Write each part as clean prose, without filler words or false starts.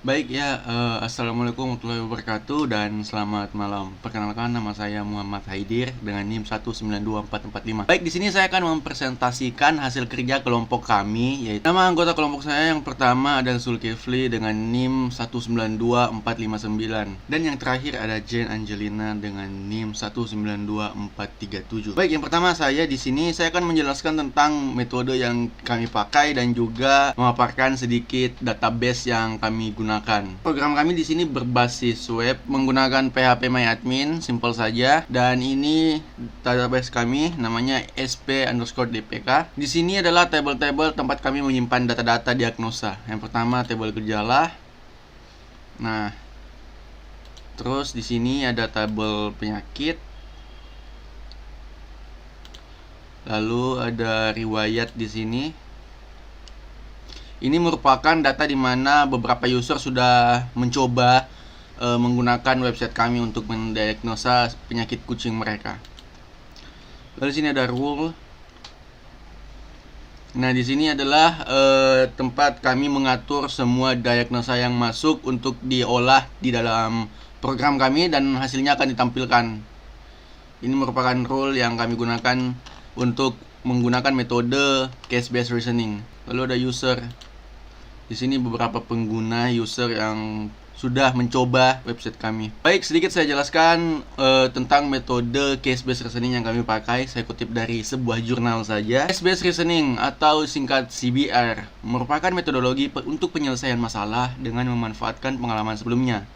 Baik ya, assalamualaikum warahmatullahi wabarakatuh dan selamat malam. Perkenalkan nama saya Muhammad Haidir dengan NIM 1924445. Baik, di sini saya akan mempresentasikan hasil kerja kelompok kami, yaitu nama anggota kelompok saya yang pertama adalah Zulkifli dengan NIM 1924459 dan yang terakhir ada Jane Angelina dengan NIM 1924437. Baik, yang pertama saya di sini saya akan menjelaskan tentang metode yang kami pakai dan juga memaparkan sedikit database yang kami gunakan. Program kami di sini berbasis web menggunakan PHP MyAdmin, simple saja. Dan ini database kami namanya sp_dpk. Di sini adalah table-table tempat kami menyimpan data-data diagnosa. Yang pertama tabel gejala. Nah, terus di sini ada tabel penyakit. Lalu ada riwayat di sini. Ini merupakan data di mana beberapa user sudah mencoba menggunakan website kami untuk mendiagnosa penyakit kucing mereka. Lalu sini ada rule. Nah, di sini adalah tempat kami mengatur semua diagnosa yang masuk untuk diolah di dalam program kami dan hasilnya akan ditampilkan. Ini merupakan rule yang kami gunakan untuk menggunakan metode case-based reasoning. Lalu ada user. Di sini beberapa pengguna user yang sudah mencoba website kami. Baik, sedikit saya jelaskan tentang metode case-based reasoning yang kami pakai. Saya kutip dari sebuah jurnal saja. Case-based reasoning atau singkat CBR merupakan metodologi untuk penyelesaian masalah dengan memanfaatkan pengalaman sebelumnya.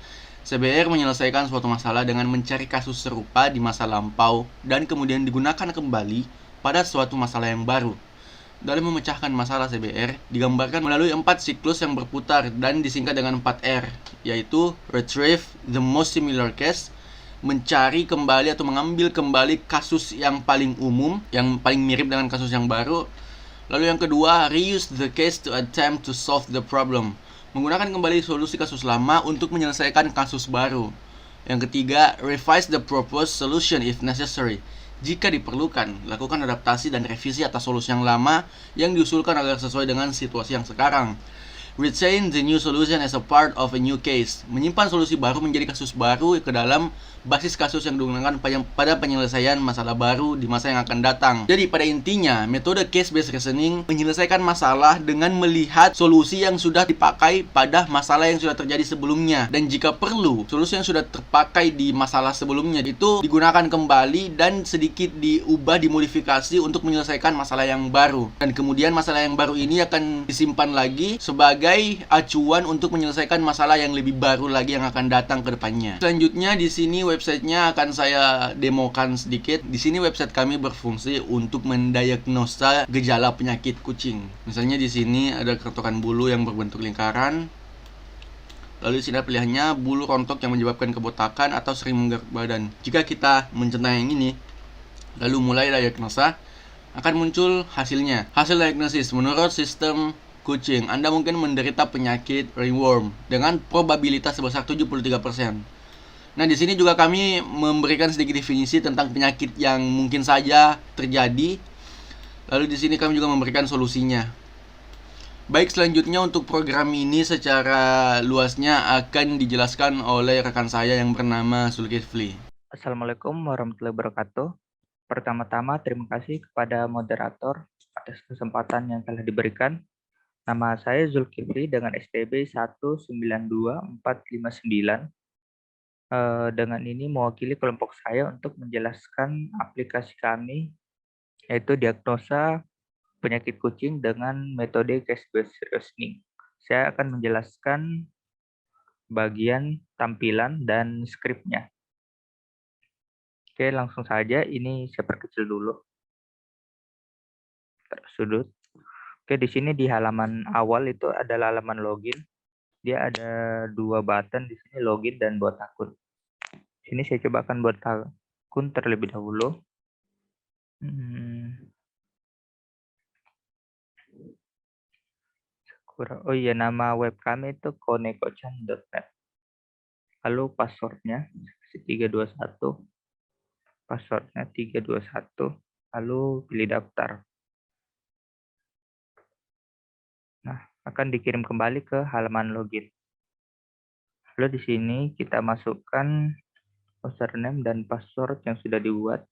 CBR menyelesaikan suatu masalah dengan mencari kasus serupa di masa lampau dan kemudian digunakan kembali pada suatu masalah yang baru. Dalam memecahkan masalah CBR digambarkan melalui 4 siklus yang berputar dan disingkat dengan 4R, yaitu retrieve the most similar case, mencari kembali atau mengambil kembali kasus yang paling umum, yang paling mirip dengan kasus yang baru. Lalu yang kedua, reuse the case to attempt to solve the problem, menggunakan kembali solusi kasus lama untuk menyelesaikan kasus baru. Yang ketiga, revise the proposed solution if necessary. Jika diperlukan, lakukan adaptasi dan revisi atas solusi yang lama yang diusulkan agar sesuai dengan situasi yang sekarang. Retain the new solution as a part of a new case. Menyimpan solusi baru menjadi kasus baru ke dalam basis kasus yang digunakan pada penyelesaian masalah baru di masa yang akan datang. Jadi pada intinya, metode case-based reasoning menyelesaikan masalah dengan melihat solusi yang sudah dipakai pada masalah yang sudah terjadi sebelumnya. Dan jika perlu, solusi yang sudah terpakai di masalah sebelumnya itu digunakan kembali dan sedikit diubah, dimodifikasi untuk menyelesaikan masalah yang baru. Dan kemudian masalah yang baru ini akan disimpan lagi sebagai acuan untuk menyelesaikan masalah yang lebih baru lagi yang akan datang ke depannya. Selanjutnya di sini websitenya akan saya demokan sedikit. Di sini website kami berfungsi untuk mendiagnosa gejala penyakit kucing. Misalnya di sini ada kerotokan bulu yang berbentuk lingkaran. Lalu di sini pilihannya bulu rontok yang menyebabkan kebotakan atau sering menggerak badan. Jika kita mencentang yang ini, lalu mulai diagnosa, akan muncul hasilnya. Hasil diagnosis menurut sistem kucing, Anda mungkin menderita penyakit ringworm dengan probabilitas sebesar 73%. Nah, di sini juga kami memberikan sedikit definisi tentang penyakit yang mungkin saja terjadi. Lalu di sini kami juga memberikan solusinya. Baik, selanjutnya untuk program ini secara luasnya akan dijelaskan oleh rekan saya yang bernama Zulkifli. Assalamualaikum warahmatullahi wabarakatuh. Pertama-tama terima kasih kepada moderator atas kesempatan yang telah diberikan. Nama saya Zulkifli dengan STB 1924459. Dengan ini mewakili kelompok saya untuk menjelaskan aplikasi kami, yaitu diagnosa penyakit kucing dengan metode case-based reasoning. Saya akan menjelaskan bagian tampilan dan skripnya. Oke, langsung saja. Ini saya perkecil dulu. Sudut. Oke, di sini di halaman awal itu adalah halaman login. Dia ada 2 button di sini, login dan buat akun. Sini saya coba akan buat akun terlebih dahulu. Oh iya, nama web kami itu konekochan.net. Lalu passwordnya 321. Passwordnya 321. Lalu pilih daftar. Nah, akan dikirim kembali ke halaman login. Lalu di sini kita masukkan username dan password yang sudah dibuat.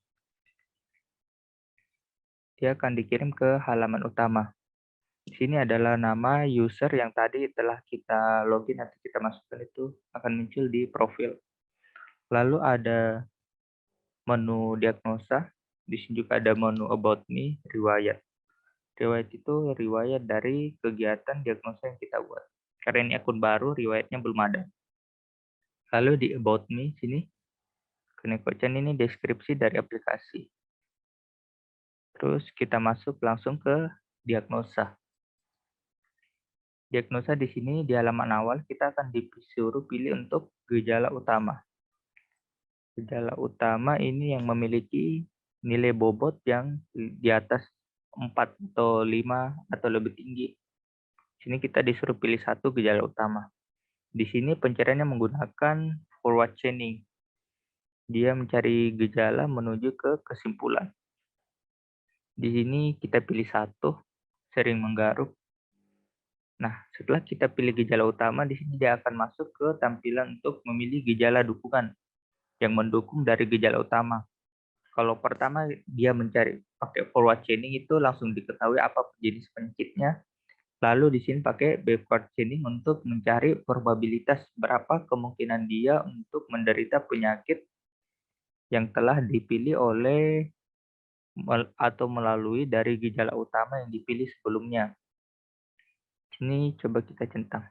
Dia akan dikirim ke halaman utama. Di sini adalah nama user yang tadi telah kita login atau kita masukkan, itu akan muncul di profil. Lalu ada menu diagnosa. Di sini juga ada menu about me, riwayat. Riwayat itu riwayat dari kegiatan diagnosa yang kita buat. Karena ini akun baru, riwayatnya belum ada. Lalu di about me sini, Koneko-chan ini deskripsi dari aplikasi. Terus kita masuk langsung ke diagnosa. Diagnosa di sini di halaman awal kita akan disuruh pilih untuk gejala utama. Gejala utama ini yang memiliki nilai bobot yang di atas 4 atau 5 atau lebih tinggi. Di sini kita disuruh pilih satu gejala utama. Di sini pencariannya menggunakan forward chaining. Dia mencari gejala menuju ke kesimpulan. Di sini kita pilih satu, sering menggaruk. Nah, setelah kita pilih gejala utama, di sini dia akan masuk ke tampilan untuk memilih gejala dukungan yang mendukung dari gejala utama. Kalau pertama dia mencari pakai forward chaining, itu langsung diketahui apa jenis penyakitnya. Lalu di sini pakai backward chaining untuk mencari probabilitas berapa kemungkinan dia untuk menderita penyakit yang telah dipilih oleh atau melalui dari gejala utama yang dipilih sebelumnya. Ini coba kita centang.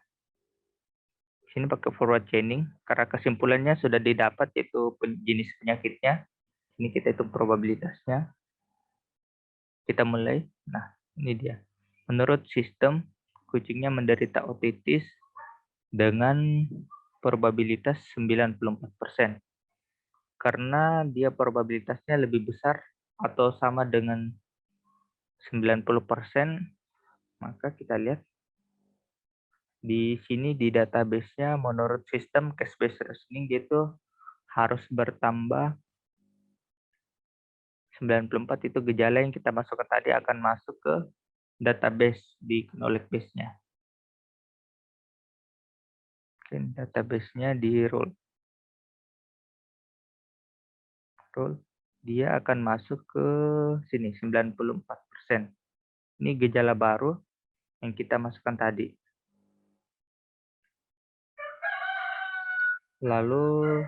Sini pakai forward chaining karena kesimpulannya sudah didapat, yaitu jenis penyakitnya. Ini kita hitung probabilitasnya. Kita mulai. Nah, ini dia. Menurut sistem, kucingnya menderita otitis dengan probabilitas 94%. Karena dia probabilitasnya lebih besar atau sama dengan 90%, maka kita lihat di sini di database-nya menurut sistem case-based reasoning dia itu harus bertambah 94. Itu gejala yang kita masukkan tadi akan masuk ke database di knowledge base-nya. Oke, database-nya di rule. Dia akan masuk ke sini 94%. Ini gejala baru yang kita masukkan tadi. Lalu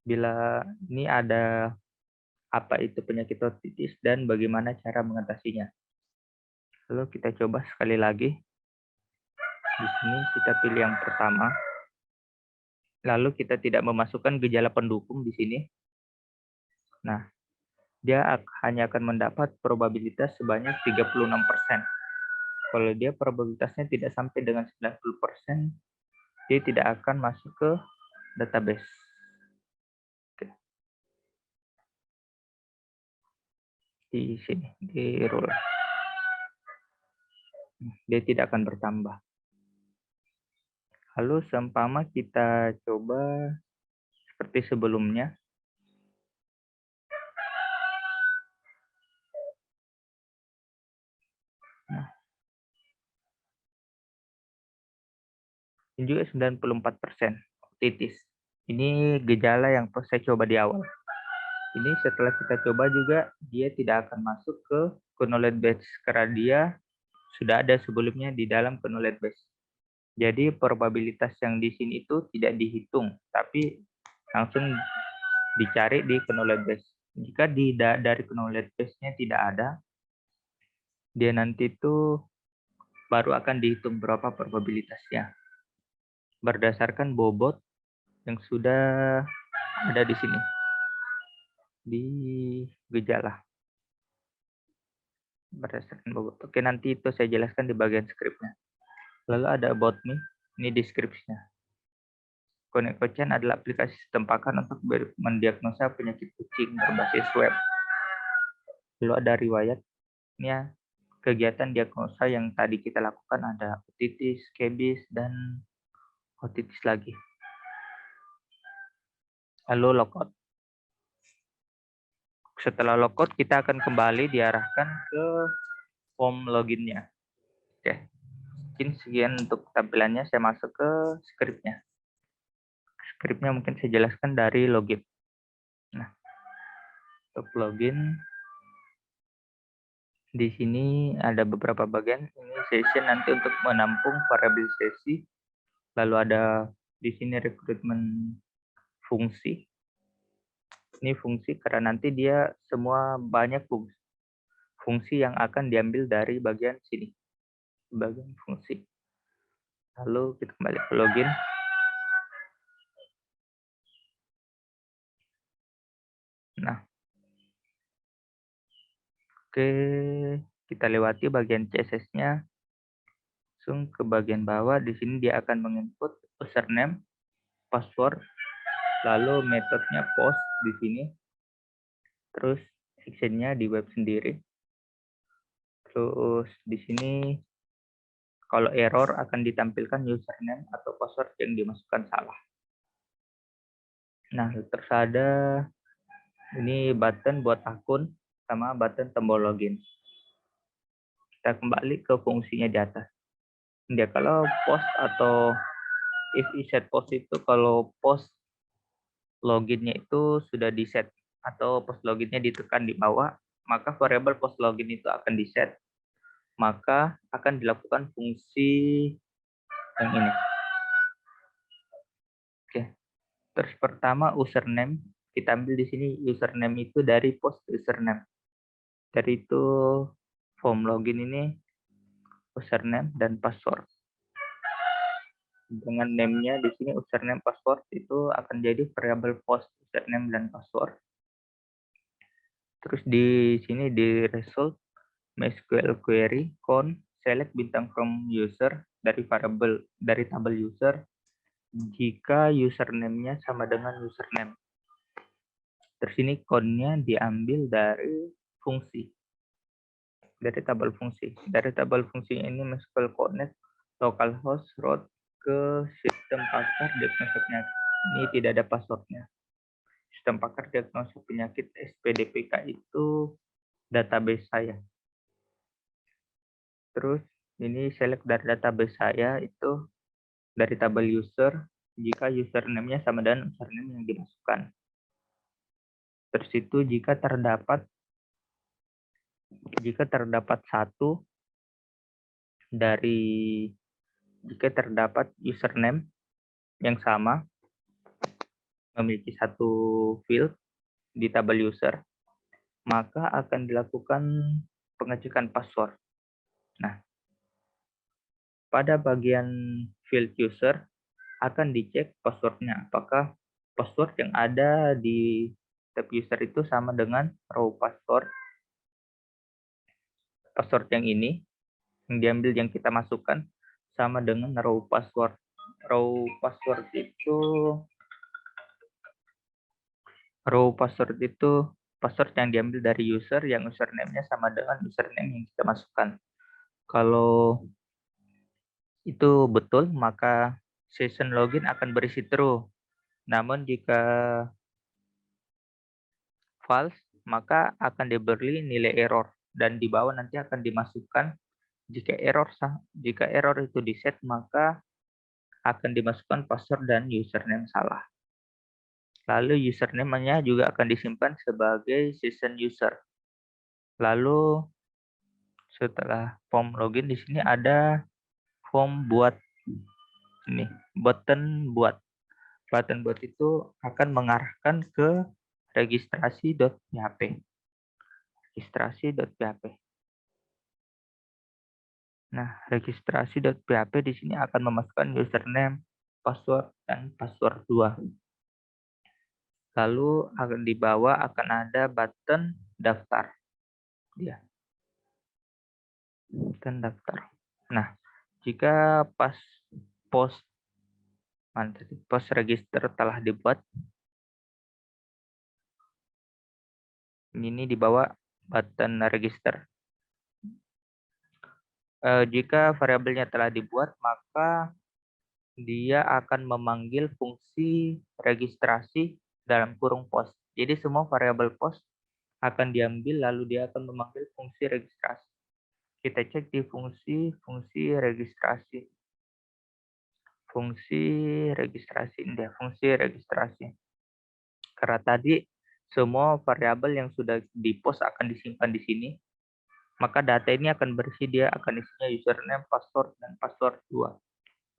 bila ini ada apa itu penyakit otitis dan bagaimana cara mengatasinya. Lalu kita coba sekali lagi. Di sini kita pilih yang pertama. Lalu kita tidak memasukkan gejala pendukung di sini. Nah, dia hanya akan mendapat probabilitas sebanyak 36%. Kalau dia probabilitasnya tidak sampai dengan 90%, dia tidak akan masuk ke database. Oke. Di sini, di rule. Dia tidak akan bertambah. Lalu seumpama kita coba seperti sebelumnya. Nah, ini juga 94% otitis. Ini gejala yang saya coba di awal. Ini setelah kita coba juga dia tidak akan masuk ke knowledge base karena dia sudah ada sebelumnya di dalam knowledge base. Jadi probabilitas yang di sini itu tidak dihitung, tapi langsung dicari di knowledge base. Jika dari knowledge base-nya tidak ada, dia nanti itu baru akan dihitung berapa probabilitasnya berdasarkan bobot yang sudah ada di sini di gejala. Berdasarkan bobot. Oke, nanti itu saya jelaskan di bagian skripnya. Lalu ada about me, ini deskripsinya. Koneko-chan adalah aplikasi sistem pakan untuk mendiagnosa penyakit kucing berbasis web. Lalu ada riwayatnya, kegiatan diagnosa yang tadi kita lakukan ada otitis, scabies, dan otitis lagi. Lalu logout. Setelah logout kita akan kembali diarahkan ke form loginnya. Oke. Mungkin sekian untuk tampilannya, saya masuk ke skripnya. Scriptnya mungkin saya jelaskan dari login. Nah, untuk login di sini ada beberapa bagian. Ini session nanti untuk menampung variabel sesi. Lalu ada di sini rekrutmen fungsi. Ini fungsi karena nanti dia semua banyak fungsi yang akan diambil dari bagian sini. Bagian fungsi. Lalu kita kembali ke login. Nah, oke, kita lewati bagian CSS-nya. Langsung ke bagian bawah. Di sini dia akan menginput username, password, lalu metodenya post di sini. Terus actionnya di web sendiri. Terus di sini kalau error akan ditampilkan username atau password yang dimasukkan salah. Nah, terus ada ini button buat akun sama button tombol login. Kita kembali ke fungsinya di atas. Dia kalau post atau if set post itu kalau post loginnya itu sudah di set atau post loginnya ditekan di bawah, maka variabel post login itu akan di set, maka akan dilakukan fungsi yang ini. Oke. Terus pertama username, kita ambil di sini username itu dari post username. Dari itu form login ini username dan password. Dengan name-nya di sini username password itu akan jadi variabel post username dan password. Terus di sini di result MySQL query con select bintang from user dari variabel dari tabel user jika username-nya sama dengan username. Terus ini con-nya diambil dari fungsi. Dari tabel fungsi. Dari tabel fungsi ini MySQL connect localhost route ke sistem pakar diagnosa penyakit. Ini tidak ada passwordnya. Sistem pakar diagnosa penyakit SPDPK itu database saya. Terus ini select dari database saya itu dari tabel user jika username-nya sama dengan username yang dimasukkan. Terus itu jika terdapat satu dari jika terdapat username yang sama memiliki satu field di tabel user, maka akan dilakukan pengecekan password. Nah, pada bagian field user akan dicek passwordnya, apakah password yang ada di tab user itu sama dengan row password yang ini yang diambil yang kita masukkan sama dengan row password. Row password itu password yang diambil dari user yang username-nya sama dengan username yang kita masukkan. Kalau itu betul, maka session login akan berisi true. Namun jika false, maka akan diberi nilai error dan di bawah nanti akan dimasukkan jika error itu di set, maka akan dimasukkan password dan username salah. Lalu username-nya juga akan disimpan sebagai session user. Lalu setelah form login di sini ada form buat ini, button buat. Button buat itu akan mengarahkan ke registrasi.php. Registrasi.php. Nah, registrasi.php di sini akan memasukkan username, password, dan password 2. Lalu akan di bawah akan ada button daftar. Ya. Button daftar. Nah, jika post register telah dibuat, ini di bawah button register. Jika variabelnya telah dibuat, maka dia akan memanggil fungsi registrasi dalam kurung post. Jadi semua variabel post akan diambil lalu dia akan memanggil fungsi registrasi. Kita cek di fungsi registrasi. fungsi registrasi ini dia, fungsi registrasi. Karena tadi semua variabel yang sudah di-post akan disimpan di sini, maka data ini akan bersedia, akan isinya username, password, dan password 2.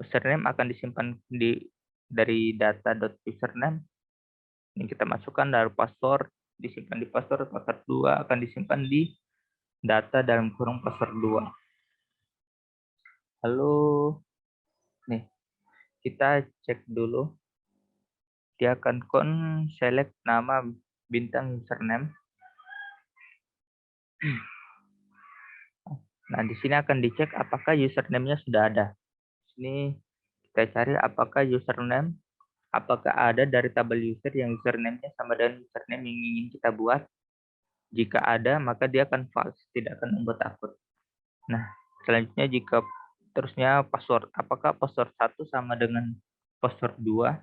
Username akan disimpan dari data.username. Ini kita masukkan dari password, disimpan di password 2 akan disimpan di data dalam kurung password 2. Lalu nih, kita cek dulu. Dia akan select nama bintang username. Nah, di sini akan dicek apakah username-nya sudah ada. Sini kita cari apakah username, apakah ada dari tabel user yang username-nya sama dengan username yang ingin kita buat. Jika ada, maka dia akan false, tidak akan membuat akun. Nah, selanjutnya jika terusnya password, apakah password 1 sama dengan password 2?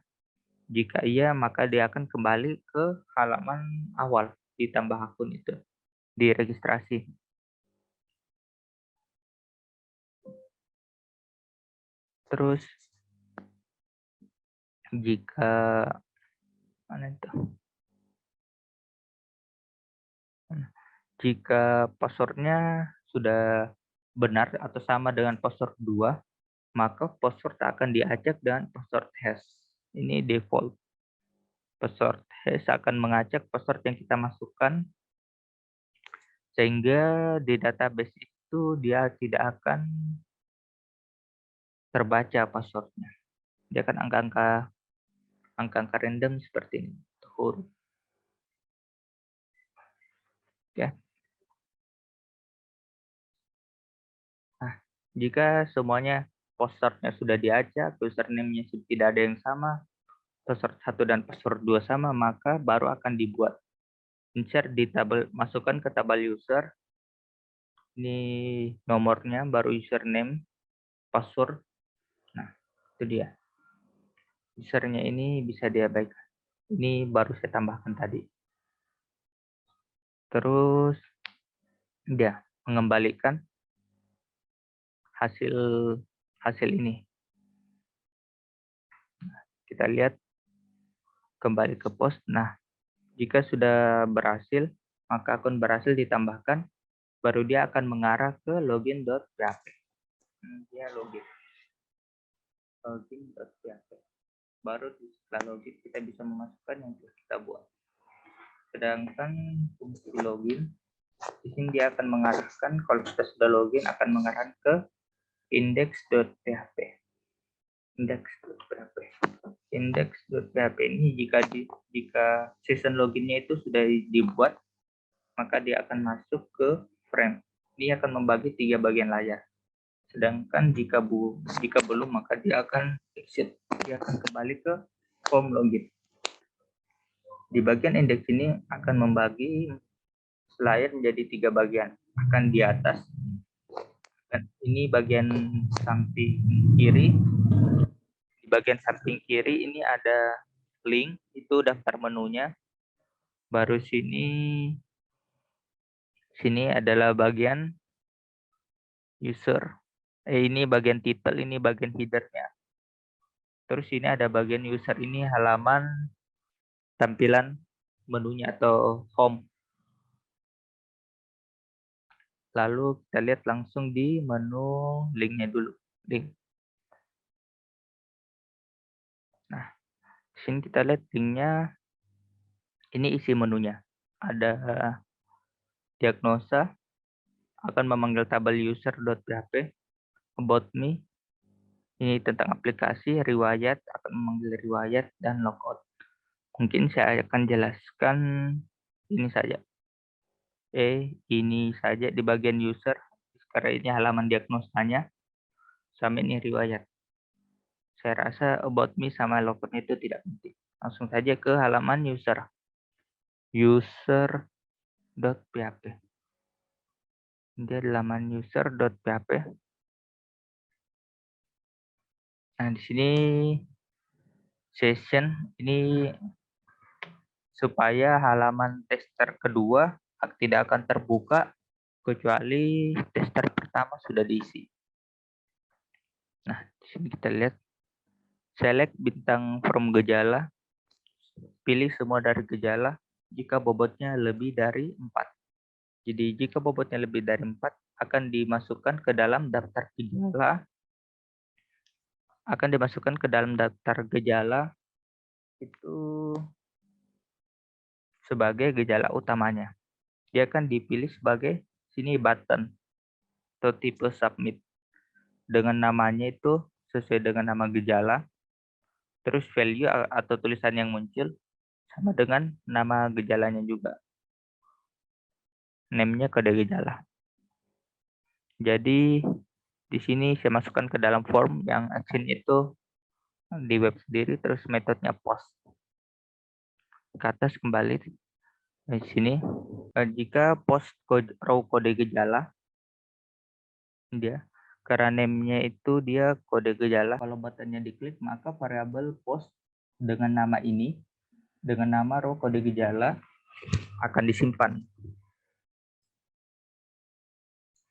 Jika iya, maka dia akan kembali ke halaman awal, ditambah akun itu, di registrasi. Terus jika mana itu? Jika passwordnya sudah benar atau sama dengan password 2, maka password akan diacak dengan password hash. Ini default. Password hash akan mengacak password yang kita masukkan, sehingga di database itu dia tidak akan terbaca passwordnya. Dia akan angka-angka random seperti ini, huruf. Ya. Nah, jika semuanya passwordnya sudah diacak, username-nya tidak ada yang sama, password 1 dan password 2 sama, maka baru akan dibuat insert di tabel, masukkan ke tabel user. Ini nomornya, baru username, password. Nah, itu dia. Usernya ini bisa diabaikan. Ini baru saya tambahkan tadi. Terus dia mengembalikan hasil ini. Kita lihat kembali ke post. Nah, jika sudah berhasil, maka akun berhasil ditambahkan, baru dia akan mengarah ke login.php. Dia login.php. Baru setelah login kita bisa memasukkan yang kita buat. Sedangkan fungsi login, di sini dia akan mengarahkan, kalau kita sudah login akan mengarahkan ke index.php. Index.php ini jika session loginnya itu sudah dibuat, maka dia akan masuk ke frame. Ini akan membagi 3 bagian layar. Sedangkan jika belum, maka dia akan exit. Dia akan kembali ke form login. Di bagian indeks ini akan membagi layar menjadi 3 bagian. Akan di atas. Dan ini bagian samping kiri. Di bagian samping kiri ini ada link, itu daftar menunya. Baru sini adalah bagian user. Ini bagian title, ini bagian headernya. Terus ini ada bagian user, ini halaman tampilan menunya atau home. Lalu kita lihat langsung di menu linknya dulu. Link. Nah, di sini kita lihat linknya. Ini isi menunya. Ada diagnosa, akan memanggil tabel user.php, about me, ini tentang aplikasi, riwayat, akan memanggil riwayat, dan logout. Mungkin saya akan jelaskan ini saja. Ini saja di bagian user, karena ini halaman diagnosanya, sama ini riwayat. Saya rasa about me sama logout itu tidak penting. Langsung saja ke halaman user. User.php. Ini halaman user.php. Nah, di sini session ini supaya halaman tester kedua tidak akan terbuka kecuali tester pertama sudah diisi. Nah, di sini kita lihat select bintang from gejala, pilih semua dari gejala jika bobotnya lebih dari 4. Jadi jika bobotnya lebih dari 4 akan dimasukkan ke dalam daftar gejala, itu sebagai gejala utamanya. Dia akan dipilih sebagai sini button atau tipe submit. Dengan namanya itu sesuai dengan nama gejala. Terus value atau tulisan yang muncul sama dengan nama gejalanya juga. Name-nya kode gejala. Jadi di sini saya masukkan ke dalam form yang action itu di web sendiri, terus metodenya post. Ke atas kembali di sini. Jika post row kode gejala, dia karena name-nya itu dia kode gejala. Kalau buttonnya diklik, maka variabel post dengan nama ini, dengan nama row kode gejala akan disimpan.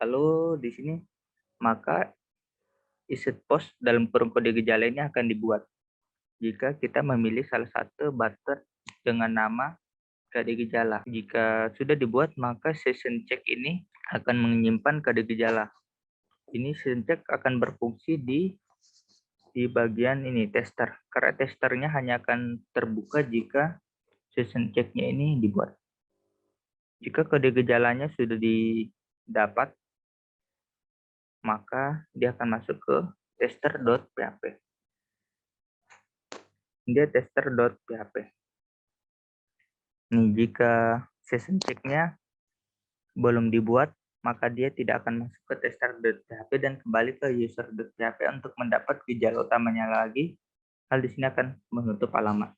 Lalu di sini maka isset post dalam kurung kode gejala ini akan dibuat jika kita memilih salah satu button dengan nama kode gejala. Jika sudah dibuat, maka session check ini akan menyimpan kode gejala. Ini session check akan berfungsi di bagian ini tester, karena testernya hanya akan terbuka jika session check-nya ini dibuat. Jika kode gejalanya sudah didapat, maka dia akan masuk ke tester.php. Dia tester.php. Nih, jika session check-nya belum dibuat, maka dia tidak akan masuk ke tester.php dan kembali ke user.php untuk mendapat gejala utamanya lagi. Hal di sini akan menutup halaman.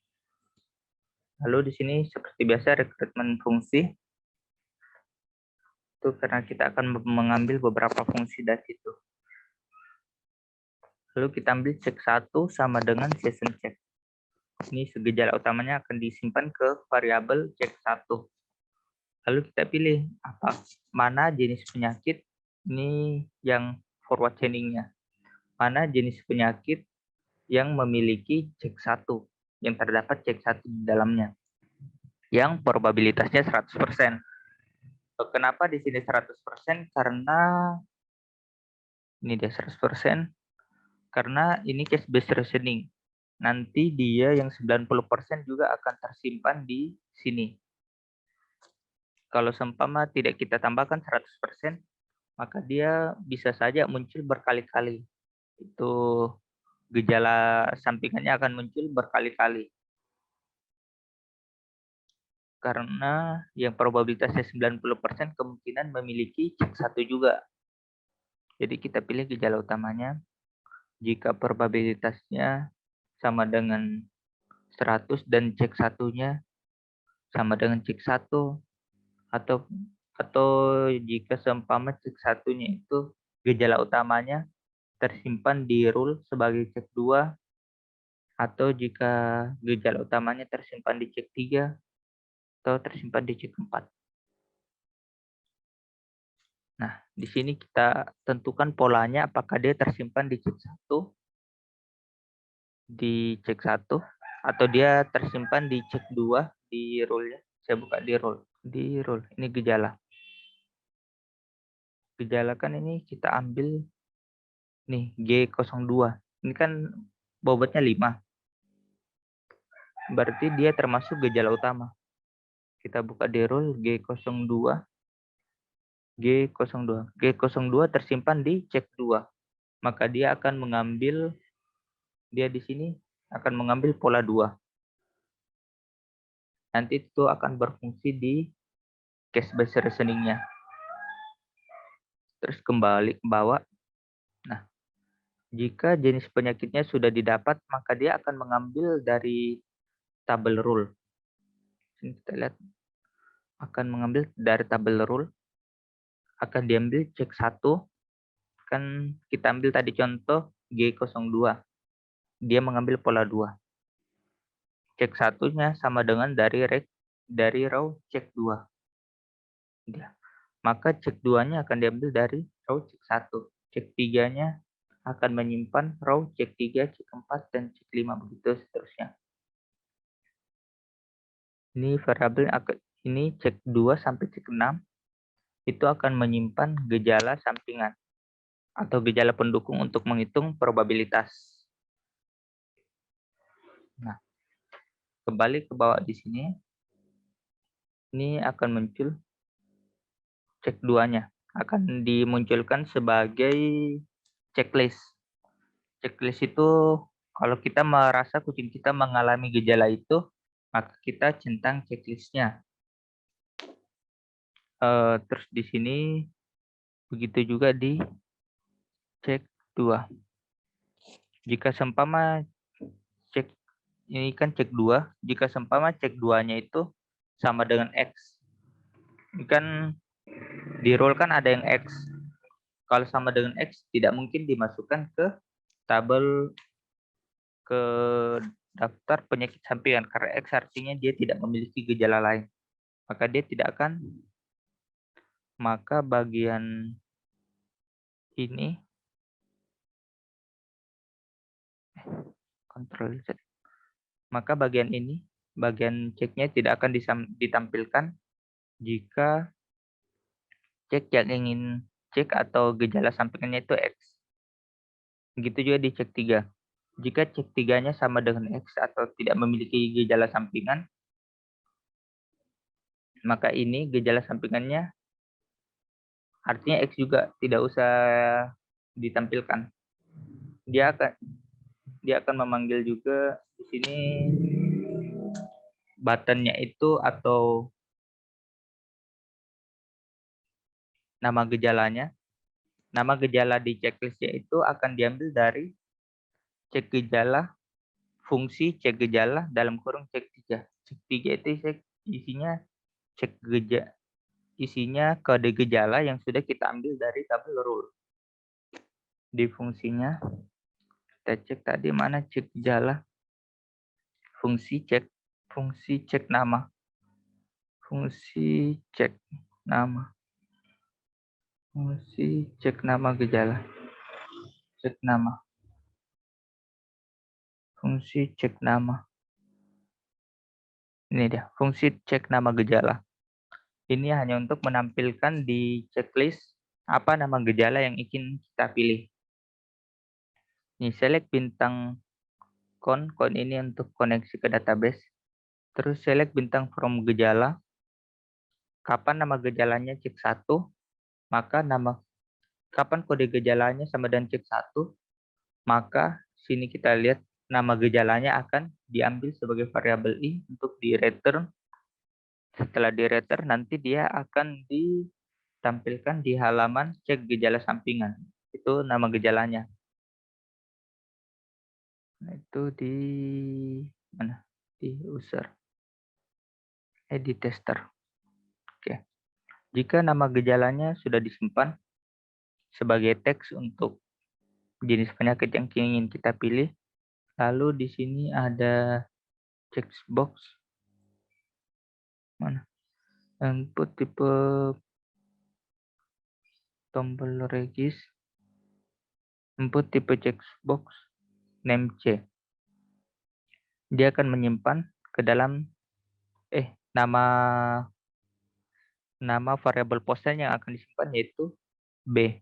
Lalu di sini seperti biasa rekrutmen fungsi. Itu karena kita akan mengambil beberapa fungsi dari situ. Lalu kita ambil check 1 sama dengan session check. Ini gejala utamanya akan disimpan ke variabel check 1. Lalu kita pilih mana jenis penyakit ini yang forward chaining-nya. Mana jenis penyakit yang memiliki check 1, yang terdapat check 1 di dalamnya. Yang probabilitasnya 100%. Kenapa di sini 100%? Karena ini dia 100%. Karena ini case based reasoning. Nanti dia yang 90% juga akan tersimpan di sini. Kalau seumpama tidak kita tambahkan 100%, maka dia bisa saja muncul berkali-kali. Itu gejala sampingannya akan muncul berkali-kali. Karena yang probabilitasnya 90% kemungkinan memiliki check 1 juga. Jadi kita pilih gejala utamanya. Jika probabilitasnya sama dengan 100 dan cek satunya sama dengan cek 1, atau jika seumpama cek satunya itu gejala utamanya tersimpan di rule sebagai cek 2, atau jika gejala utamanya tersimpan di cek 3 atau tersimpan di cek 4. Nah, di sini kita tentukan polanya apakah dia tersimpan di cek 1, atau dia tersimpan di cek 2 di rule-nya. Saya buka di rule. Ini gejala. Gejala kan ini kita ambil nih G02. Ini kan bobotnya 5. Berarti dia termasuk gejala utama. Kita buka di rule G02. G02 tersimpan di cek 2. Maka dia akan mengambil, dia di sini akan mengambil pola 2. Nanti itu akan berfungsi di case based reasoning-nya. Terus kembali ke bawah. Nah, jika jenis penyakitnya sudah didapat, maka dia akan mengambil dari tabel rule. Sini kita lihat. Akan mengambil dari tabel rule. Akan diambil cek 1. Kan kita ambil tadi contoh G02. Dia mengambil pola 2. Cek satunya sama dengan dari row cek 2. Maka cek 2-nya akan diambil dari row cek 1. Cek 3-nya akan menyimpan row cek 3, cek 4, dan cek 5, begitu seterusnya. Ini variabel ini cek 2 sampai cek 6 itu akan menyimpan gejala sampingan atau gejala pendukung untuk menghitung probabilitas. Nah, kembali ke bawah di sini, ini akan muncul cek 2-nya. Akan dimunculkan sebagai checklist. Checklist itu kalau kita merasa kucing kita mengalami gejala itu, maka kita centang checklist-nya. Terus di sini begitu juga di cek 2. Jika seumpama cek ini kan cek 2, jika seumpama cek 2-nya itu sama dengan X. Ini kan di rule kan ada yang X. Kalau sama dengan X tidak mungkin dimasukkan ke tabel ke daftar penyakit sampingan karena X artinya dia tidak memiliki gejala lain. Maka dia tidak akan, maka bagian ini Ctrl Z. Maka bagian ini, bagian ceknya tidak akan ditampilkan jika cek yang ingin cek atau gejala sampingannya itu X. Begitu juga di cek 3. Jika cek 3-nya sama dengan X atau tidak memiliki gejala sampingan, maka ini gejala sampingannya artinya X juga, tidak usah ditampilkan. Dia akan memanggil juga di sini buttonnya itu atau nama gejalanya. Nama gejala di checklistnya itu akan diambil dari cek gejala, fungsi cek gejala dalam kurung cek 3. Cek 3 itu isinya isinya kode gejala yang sudah kita ambil dari tabel rule. Di fungsinya kita cek tadi mana cek gejala, fungsi cek nama, fungsi cek nama, fungsi cek nama gejala, cek nama, fungsi cek nama. Ini dia, fungsi cek nama gejala. Ini hanya untuk menampilkan di checklist apa nama gejala yang ingin kita pilih. Ini select bintang con ini untuk koneksi ke database. Terus select bintang from gejala. Kapan nama gejalanya cek 1, maka kapan kode gejalanya sama dengan cek 1, maka sini kita lihat nama gejalanya akan diambil sebagai variabel i untuk di return. Setelah di return nanti dia akan ditampilkan di halaman cek gejala sampingan. Itu nama gejalanya. Nah, itu di mana? Di user. Di tester. Oke. Jika nama gejalanya sudah disimpan sebagai teks untuk jenis penyakit yang ingin kita pilih, lalu di sini ada checkbox. Mana? Input tipe tombol regis. Input tipe checkbox name C. Dia akan menyimpan ke dalam nama variabel posten yang akan disimpan yaitu B.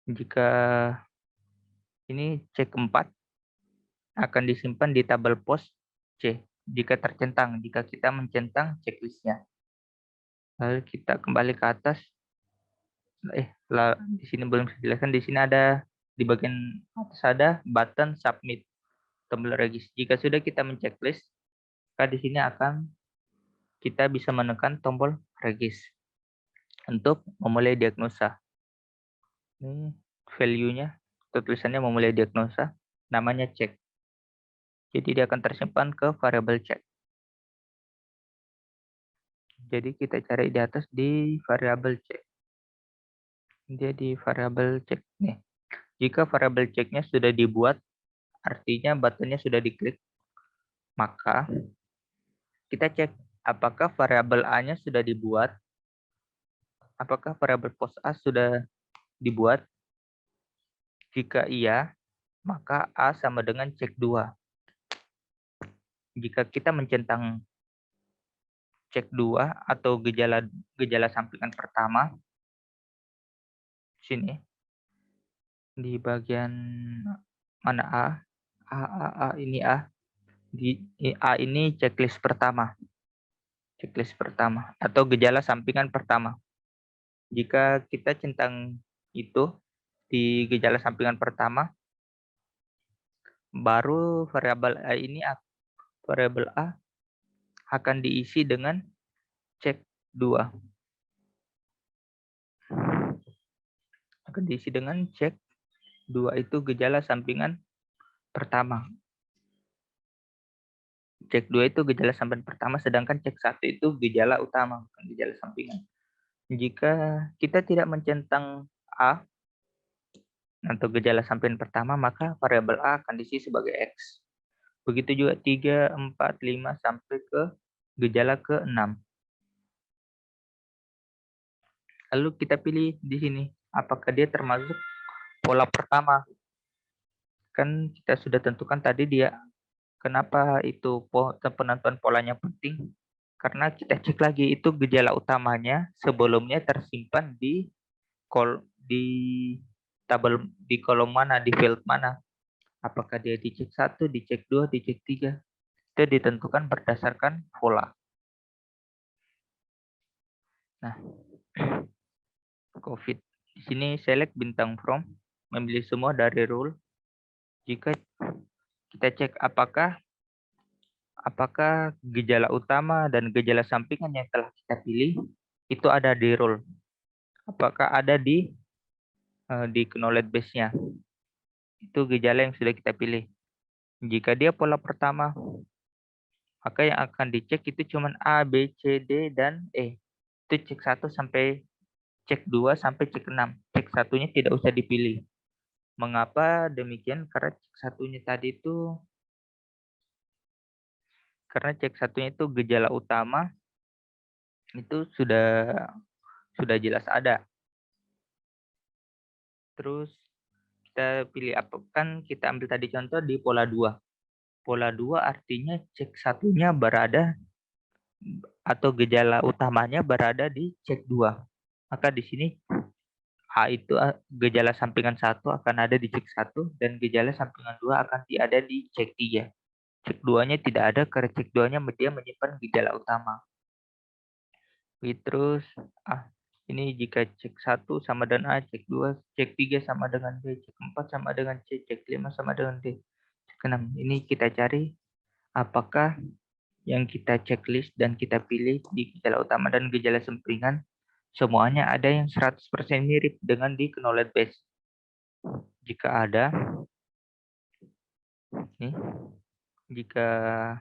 Jika ini cek 4 akan disimpan di tabel post C jika tercentang, jika kita mencentang checklistnya. Lalu kita kembali ke atas. Di sini belum saya jelaskan. Di sini ada di bagian atas ada button submit tombol regis. Jika sudah kita menceklis, maka di sini akan kita bisa menekan tombol regis untuk memulai diagnosa. Ini value-nya, tulisannya memulai diagnosa, namanya cek. Jadi dia akan tersimpan ke variabel cek. Jadi kita cari di atas di variabel cek. Dia di variabel cek nih. Jika variabel ceknya sudah dibuat, artinya buttonnya sudah diklik, maka kita cek apakah variabel A-nya sudah dibuat, apakah variabel post A sudah dibuat. Jika iya, maka A sama dengan cek 2. Jika kita mencentang cek 2 atau gejala sampingan pertama, sini di bagian mana A? A ini A. A ini checklist pertama. Checklist pertama atau gejala sampingan pertama. Jika kita centang itu di gejala sampingan pertama, baru variabel A akan diisi dengan cek 2. Akan diisi dengan cek 2 itu gejala sampingan pertama. Cek 2 itu gejala sampingan pertama, sedangkan cek 1 itu gejala utama, bukan gejala sampingan. Jika kita tidak mencentang A atau gejala sampingan pertama, maka variabel A akan diisi sebagai X. Begitu juga 3, 4, 5 sampai ke gejala ke-6. Lalu kita pilih di sini, apakah dia termasuk pola pertama. Kan kita sudah tentukan tadi dia. Kenapa itu penentuan polanya penting? Karena kita cek lagi itu gejala utamanya sebelumnya tersimpan di tabel di kolom mana, di field mana. Apakah dia di cek 1, di cek 2, di cek 3. Itu ditentukan berdasarkan pola. Nah, COVID. Di sini select bintang from, memilih semua dari rule. Jika kita cek apakah gejala utama dan gejala sampingan yang telah kita pilih itu ada di rule. Apakah ada di knowledge base-nya. Itu gejala yang sudah kita pilih. Jika dia pola pertama, maka yang akan dicek itu cuma A, B, C, D, dan E. Itu cek 1 sampai cek 2 sampai cek 6. Cek satunya tidak usah dipilih. Mengapa demikian? Karena cek satunya tadi itu gejala utama itu sudah jelas ada. Terus kita pilih apa? Kan kita ambil tadi contoh di pola 2. Pola 2 artinya cek satunya berada atau gejala utamanya berada di cek 2. Maka di sini A itu gejala sampingan 1 akan ada di cek 1 dan gejala sampingan 2 akan ada di cek 3. Cek 2-nya tidak ada karena cek 2-nya dia menyimpan gejala utama. Terus ini jika cek 1 sama dengan A, cek 2, cek 3 sama dengan B, cek 4 sama dengan C, cek 5 sama dengan D, cek 6. Ini kita cari apakah yang kita checklist dan kita pilih di gejala utama dan gejala sampingan semuanya ada yang 100% mirip dengan di knowledge base. Jika ada, nih, jika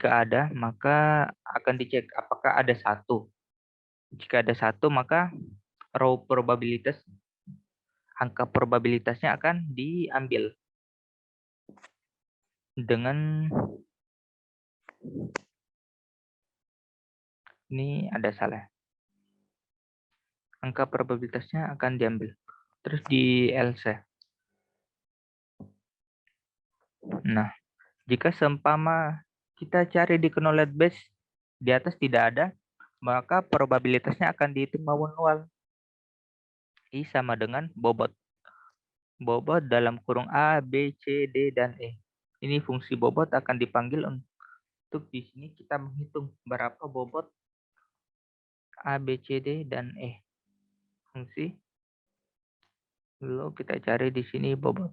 ada, maka akan dicek apakah ada 1. Jika ada 1, maka angka probabilitasnya akan diambil dengan ini ada salah. Angka probabilitasnya akan diambil. Terus di else. Nah, jika seumpama kita cari di knowledge base di atas tidak ada, maka probabilitasnya akan dihitung manual. I sama dengan bobot. Bobot dalam kurung A, B, C, D, dan E. Ini fungsi bobot akan dipanggil untuk di sini kita menghitung berapa bobot A, B, C, D, dan E. Fungsi. Lalu kita cari di sini bobot.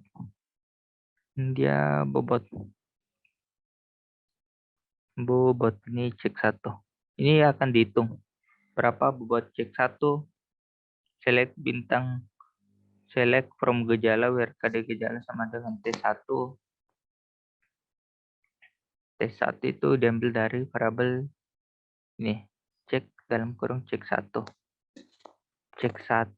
Dia bobot. Bobot ini cek 1. Ini akan dihitung. Berapa bobot cek 1. Select bintang. Select from gejala where KD gejala sama dengan T1. T1 itu diambil dari variabel ini. Cek dalam kurung cek 1. Cek 1.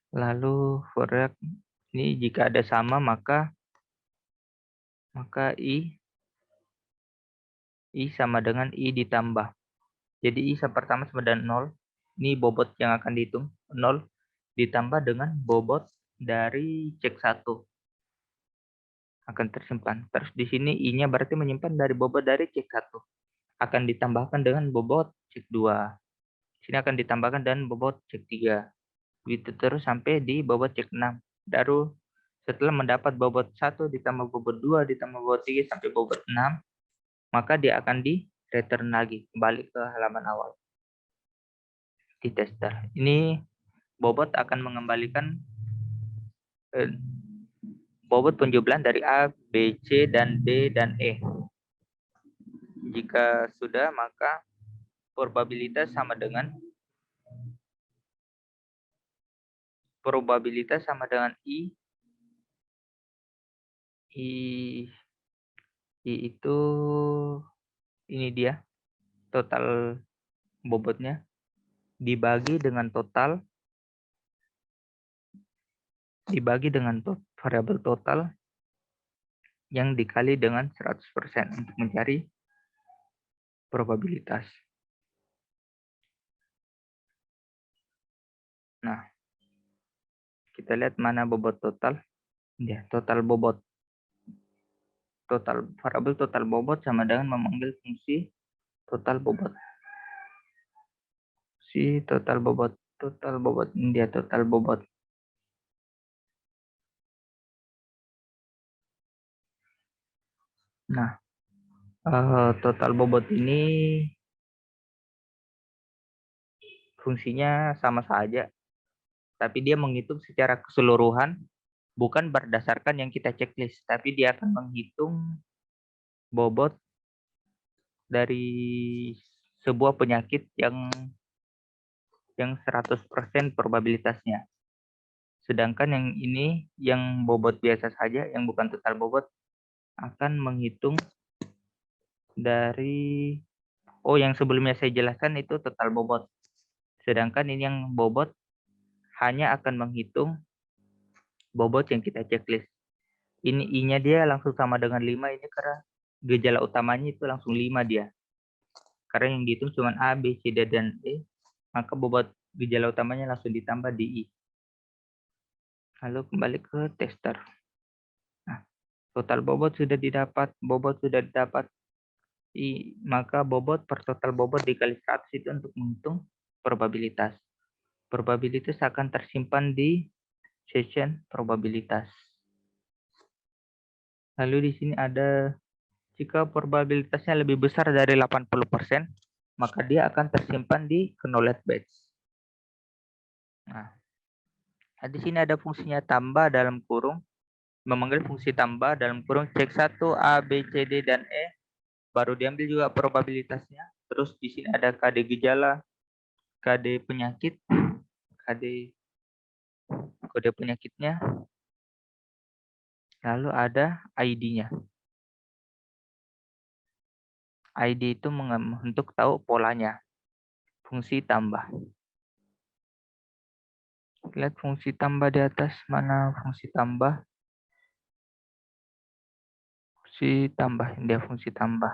Lalu for ini jika ada sama maka I sama dengan I ditambah. Jadi I pertama sama dengan 0. Ini bobot yang akan dihitung 0 ditambah dengan bobot dari cek 1 akan tersimpan. Terus di sini I-nya berarti menyimpan dari bobot dari cek 1 akan ditambahkan dengan bobot cek 2. Sini akan ditambahkan dengan bobot cek 3. Begitu terus sampai di bobot cek 6. Baru setelah mendapat bobot 1 ditambah bobot 2 ditambah bobot 3 sampai bobot 6, maka dia akan di return lagi kembali ke halaman awal di tester. Ini bobot akan mengembalikan bobot penjumlahan dari A, B, C, dan D, dan E. Jika sudah, maka probabilitas sama dengan I. I itu ini dia total bobotnya dibagi dengan variabel total yang dikali dengan 100% untuk mencari probabilitas. Nah, kita lihat mana bobot total. Ya, total bobot. Variabel total bobot sama dengan memanggil fungsi total bobot. Total bobot. Ini dia total bobot. Nah, total bobot ini fungsinya sama saja, tapi dia menghitung secara keseluruhan, bukan berdasarkan yang kita checklist, tapi dia akan menghitung bobot dari sebuah penyakit yang 100% probabilitasnya. Sedangkan yang ini, yang bobot biasa saja, yang bukan total bobot, akan menghitung dari, yang sebelumnya saya jelaskan itu total bobot. Sedangkan ini yang bobot hanya akan menghitung bobot yang kita checklist. Ini I-nya dia langsung sama dengan 5 ini karena gejala utamanya itu langsung 5 dia. Karena yang dihitung cuma A, B, C, D, dan E, maka bobot gejala utamanya langsung ditambah di I. Lalu kembali ke tester. Nah, total bobot sudah didapat, maka bobot per total bobot dikali 100 itu untuk menghitung probabilitas. Probabilitas akan tersimpan di session probabilitas. Lalu di sini ada, jika probabilitasnya lebih besar dari 80%, maka dia akan tersimpan di knowledge base. Nah, di sini ada fungsinya tambah dalam kurung, memanggil fungsi tambah dalam kurung cek 1 A, B, C, D, dan E, baru diambil juga probabilitasnya. Terus di sini ada KD gejala, KD penyakit, KD kode penyakitnya, lalu ada ID-nya. ID itu untuk tahu polanya. Fungsi tambah. Lihat fungsi tambah di atas, mana fungsi tambah? Fungsi tambah, ini dia fungsi tambah.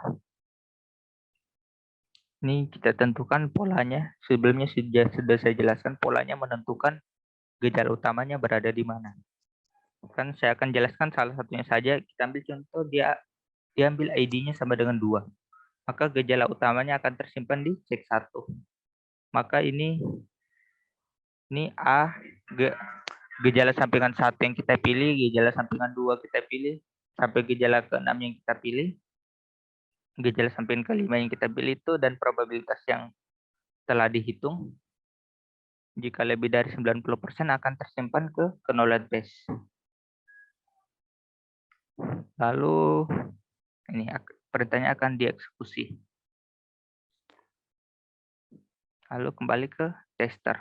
Ini kita tentukan polanya. Sebelumnya sudah saya jelaskan polanya menentukan gejala utamanya berada di mana. Kan saya akan jelaskan salah satunya saja. Kita ambil contoh, dia diambil ID-nya sama dengan 2. Maka gejala utamanya akan tersimpan di cek 1. Maka ini A, gejala sampingan 1 yang kita pilih, gejala sampingan 2 kita pilih, sampai gejala ke-6 yang kita pilih, gejala sampingan ke-5 yang kita pilih itu, dan probabilitas yang telah dihitung, jika lebih dari 90% akan tersimpan ke knowledge base. Lalu ini perintahnya akan dieksekusi. Lalu kembali ke tester.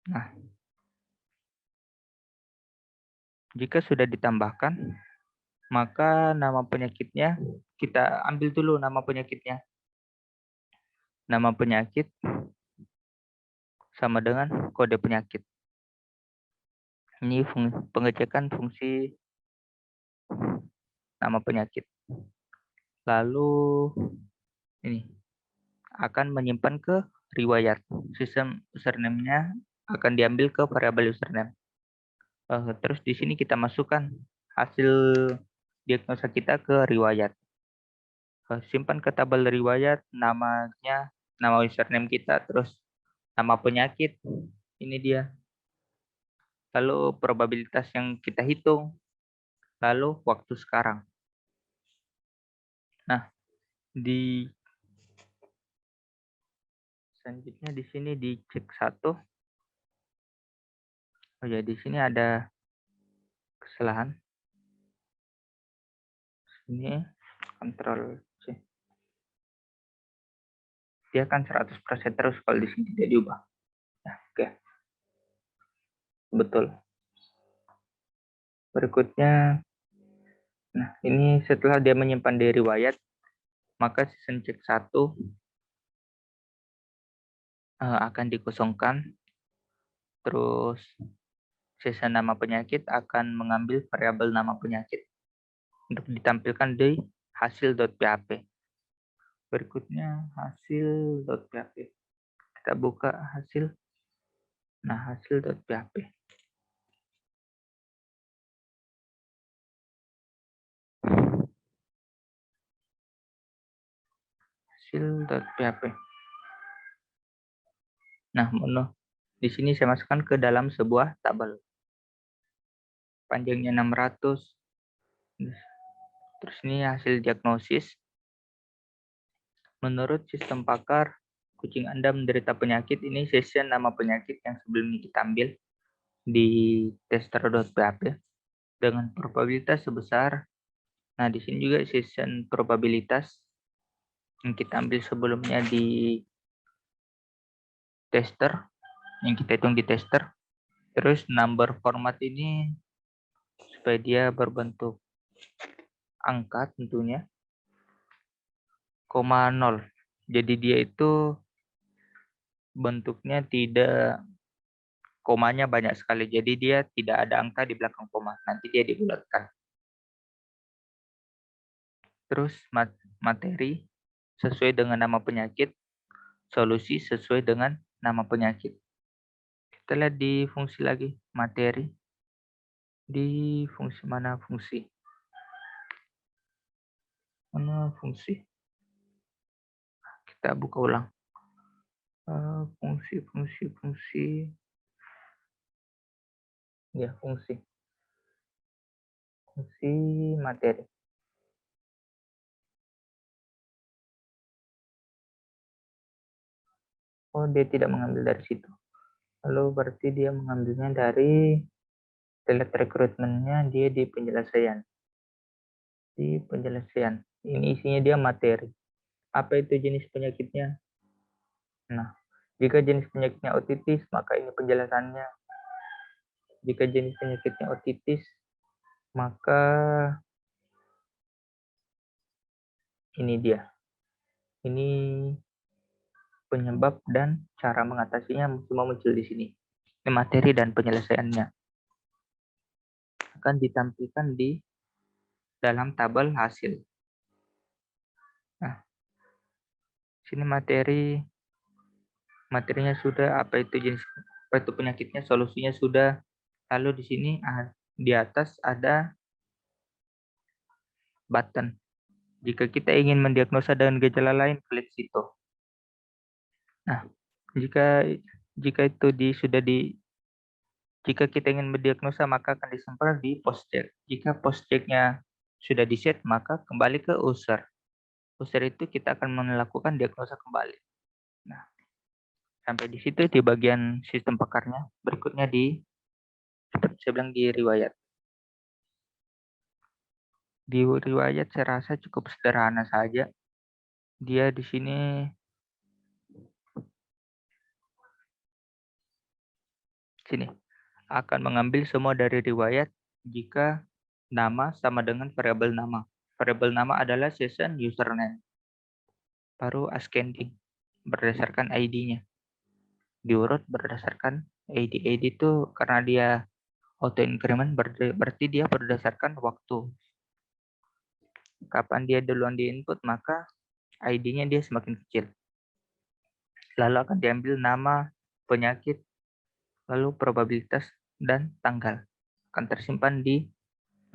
Nah, jika sudah ditambahkan, maka nama penyakitnya, kita ambil dulu nama penyakitnya. Nama penyakit sama dengan kode penyakit. Ini pengecekan fungsi nama penyakit. Lalu ini akan menyimpan ke riwayat. Sistem username-nya akan diambil ke variabel username. Terus di sini kita masukkan hasil diagnosa kita ke riwayat. Simpan ke tabel riwayat namanya, nama username kita, terus nama penyakit. Ini dia. Lalu probabilitas yang kita hitung. Lalu waktu sekarang. Nah, selanjutnya di sini dicek satu. Oh ya, di sini ada kesalahan. Ini Ctrl C. Dia kan 100% terus kalau di sini tidak diubah. Nah, oke. Betul. Berikutnya, nah ini setelah dia menyimpan di riwayat, maka season check 1 akan dikosongkan. Terus season nama penyakit akan mengambil variabel nama penyakit untuk ditampilkan di hasil.php. Berikutnya hasil.php. Kita buka hasil. Nah, hasil.php. Hasil.php. Nah, di sini saya masukkan ke dalam sebuah tabel. Panjangnya 600. Terus ini hasil diagnosis. Menurut sistem pakar, kucing Anda menderita penyakit. Ini session nama penyakit yang sebelumnya kita ambil di tester.php dengan probabilitas sebesar. Nah, di sini juga session probabilitas yang kita ambil sebelumnya di tester, yang kita hitung di tester. Terus number format ini supaya dia berbentuk angka tentunya, 0. Jadi dia itu bentuknya tidak, komanya banyak sekali. Jadi dia tidak ada angka di belakang koma. Nanti dia dibulatkan. Terus materi sesuai dengan nama penyakit, solusi sesuai dengan nama penyakit. Kita lihat di fungsi lagi, materi. Di fungsi mana fungsi? Mana fungsi? Kita buka ulang. Fungsi. Ya, fungsi. Fungsi materi. Oh, dia tidak mengambil dari situ. Lalu berarti dia mengambilnya dari delete recruitment-nya, dia di penyelesaian. Di penyelesaian. Ini isinya dia materi. Apa itu jenis penyakitnya? Nah, jika jenis penyakitnya otitis, maka ini penjelasannya. Jika jenis penyakitnya otitis, maka ini dia. Ini penyebab dan cara mengatasinya semua muncul di sini. Ini materi dan penyelesaiannya akan ditampilkan di dalam tabel hasil. Nah, sini materinya sudah, apa itu jenis, apa itu penyakitnya, solusinya sudah. Lalu di sini di atas ada button. Jika kita ingin mendiagnosa dengan gejala lain, klik situ. Nah, jika kita ingin mendiagnosa, maka akan disemprot di post-check. Jika post-check-nya sudah di-set, maka kembali ke user. User itu kita akan melakukan diagnosa kembali. Nah, sampai di situ di bagian sistem pakarnya. Berikutnya seperti saya bilang, di riwayat. Di riwayat saya rasa cukup sederhana saja. Dia di sini akan mengambil semua dari riwayat jika nama sama dengan variabel nama. Variabel nama adalah session username. Baru ascending berdasarkan ID-nya. Diurut berdasarkan ID. ID itu karena dia auto increment, berarti dia berdasarkan waktu. Kapan dia duluan di input, maka ID-nya dia semakin kecil. lalu akan diambil nama, penyakit, lalu probabilitas, dan tanggal.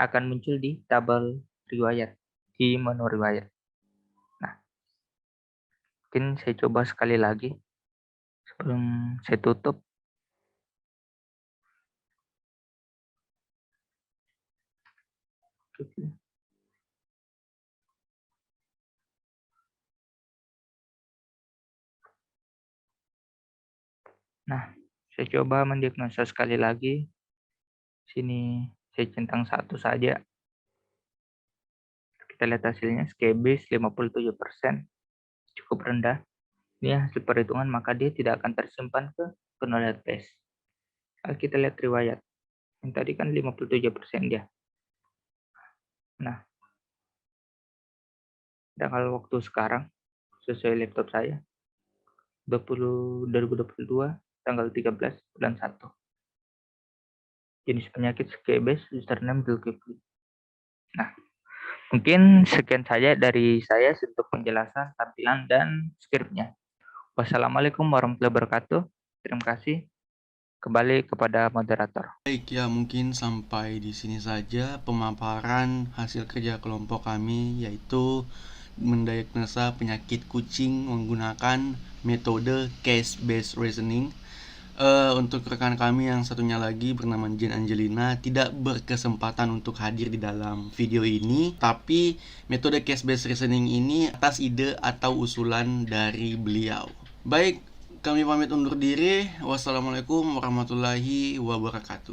Akan muncul di tabel riwayat, di menu riwayat. Nah, mungkin saya coba sekali lagi sebelum saya tutup. Nah, saya coba mendiagnosa sekali lagi. Sini saya centang 1 saja. Kita lihat hasilnya, skbase 57%, cukup rendah. Ini hasil perhitungan, maka dia tidak akan tersimpan ke penuh database. Kalau kita lihat riwayat, yang tadi kan 57% dia. Nah, dan kalau waktu sekarang, sesuai laptop saya, 2022, tanggal 13 bulan 1. Jenis penyakit skbase, username Zulkifli. Nah, mungkin sekian saja dari saya untuk penjelasan, tampilan, dan skripnya. Wassalamualaikum warahmatullahi wabarakatuh. Terima kasih. Kembali kepada moderator. Baik ya, mungkin sampai di sini saja pemaparan hasil kerja kelompok kami, yaitu mendiagnosa penyakit kucing menggunakan metode case-based reasoning. Untuk rekan kami yang satunya lagi bernama Jen Angelina tidak berkesempatan untuk hadir di dalam video ini, tapi metode case-based reasoning ini atas ide atau usulan dari beliau. Baik, kami pamit undur diri. Wassalamualaikum warahmatullahi wabarakatuh.